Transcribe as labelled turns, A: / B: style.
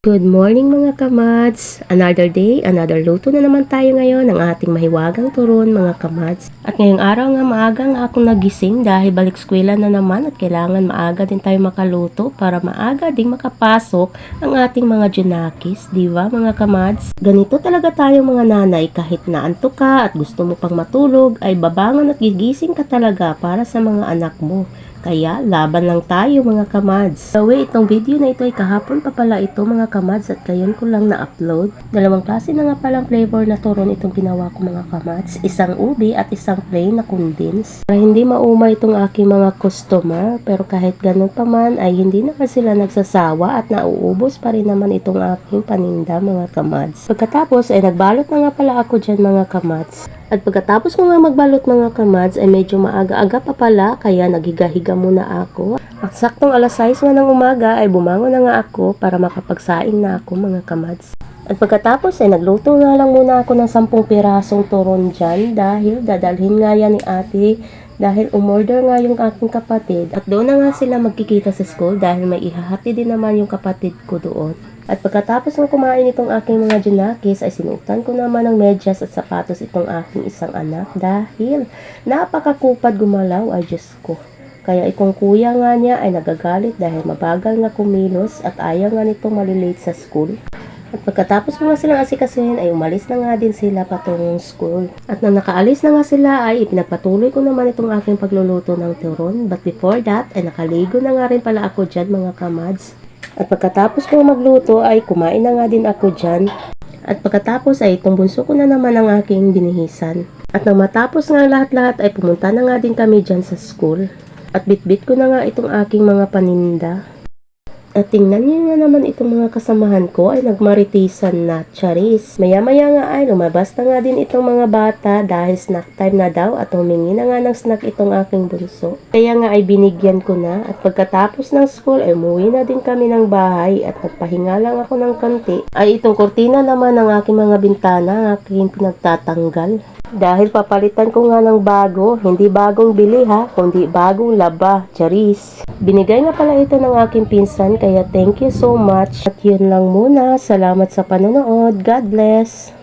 A: Good morning mga kamads! Another day, another luto na naman tayo ngayon ng ating mahiwagang turon mga kamads. At ngayong araw nga maaga nga akong nagising dahil balik eskwela na naman at kailangan maaga din tayo makaluto para maaga ding makapasok ang ating mga junakis, di ba mga kamads? Ganito talaga tayo mga nanay, kahit naantok ka at gusto mo pang matulog ay babangon at gigising ka talaga para sa mga anak mo. Kaya, laban lang tayo mga kamads. Gawi, itong video na ito ay kahapon pa pala ito mga kamads at ngayon ko lang na-upload. Dalawang klase na nga palang flavor na turon itong ginawa ko mga kamads. Isang ubi at isang plain na condense. Para hindi maumay itong aking mga customer, pero kahit ganun pa man ay hindi naman sila nagsasawa at nauubos pa rin naman itong aking paninda mga kamads. Pagkatapos ay nagbalot na nga pala ako dyan mga kamads. At pagkatapos ko nga magbalot mga kamads ay medyo maaga-aga pa pala kaya naghiga-higa muna ako. At saktong alas 6 nga ng umaga ay bumangon na nga ako para makapagsaing na ako mga kamads. At pagkatapos ay nagluto nga lang muna ako ng 10 pirasong turon dyan dahil dadalhin nga yan ni ate dahil umorder nga yung aking kapatid. At doon na nga sila magkikita sa school dahil may ihahati din naman yung kapatid ko doon. At pagkatapos ng kumain itong aking mga junakis ay sinuotan ko naman ng medyas at sapatos itong aking isang anak dahil napakakupad gumalaw ay Diyos ko. Kaya itong kuya nga niya ay nagagalit dahil mabagal nga kumilos at ayaw nga nitong malilate sa school. At pagkatapos ko nga silang asikasuhin ay umalis na nga din sila patungong school. At nang nakaalis na nga sila ay ipinagpatuloy ko naman itong aking pagluluto ng turon. But before that ay nakaligo na nga rin pala ako dyan mga kamads. At pagkatapos ko magluto ay kumain na nga din ako dyan. At pagkatapos ay itong bunso ko na naman ang aking binihisan. At nang matapos nga lahat-lahat ay pumunta na nga din kami dyan sa school. At bitbit ko na nga itong aking mga paninda. At tingnan niyo nga naman itong mga kasamahan ko ay nagmaritisan na charis. Maya-maya nga ay lumabas na nga din itong mga bata dahil snack time na daw at humingi na nga ng snack itong aking bunso. Kaya nga ay binigyan ko na at pagkatapos ng school ay umuwi na din kami ng bahay at nagpahinga lang ako ng konti. Ay itong kurtina naman ng aking mga bintana ang aking pinagtatanggal. Dahil papalitan ko nga ng bago, hindi bagong bili ha, kundi bagong laba, charis. Binigay nga pala ito ng aking pinsan kaya thank you so much. At yun lang muna, salamat sa panonood, God bless!